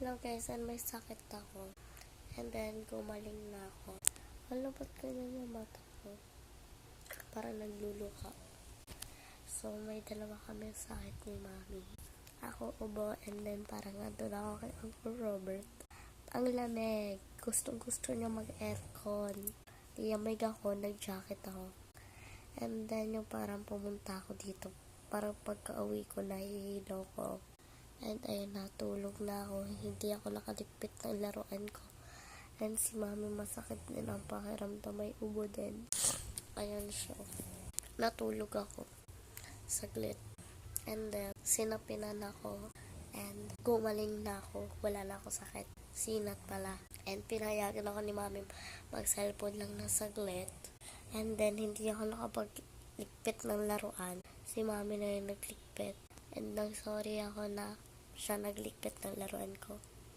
Hello guys, and may sakit ako. And then, gumaling na ako. Hala, ba't ganyan yung mata ko? Parang nagluluka. So, may dalawa kami sakit ni mami. Ako ubo, and then parang nandun ako kay Uncle Robert. Ang lamig. Gustong gusto niya mag-aircon. Iyamig ako, nag-jacket ako. And then, yung parang pumunta ako dito. Parang pagka-uwi ko, nahihilaw ko. And ayun, natulog na ako. Hindi ako nakaligpit ng laruan ko. And si mami masakit din ang pakiramdam. May ubo din. Ayun siya. Natulog ako. Saglit. And then, sinapinan ako. And gumaling na ako. Wala na ako sakit. Sinat pala. And pinayagan ako ni mami mag-cellphone lang na saglit. And then, hindi ako nakapagligpit ng laruan. Si mami na yung nagligpit. And nang sorry ako na siya nagligpit ng laruan ko.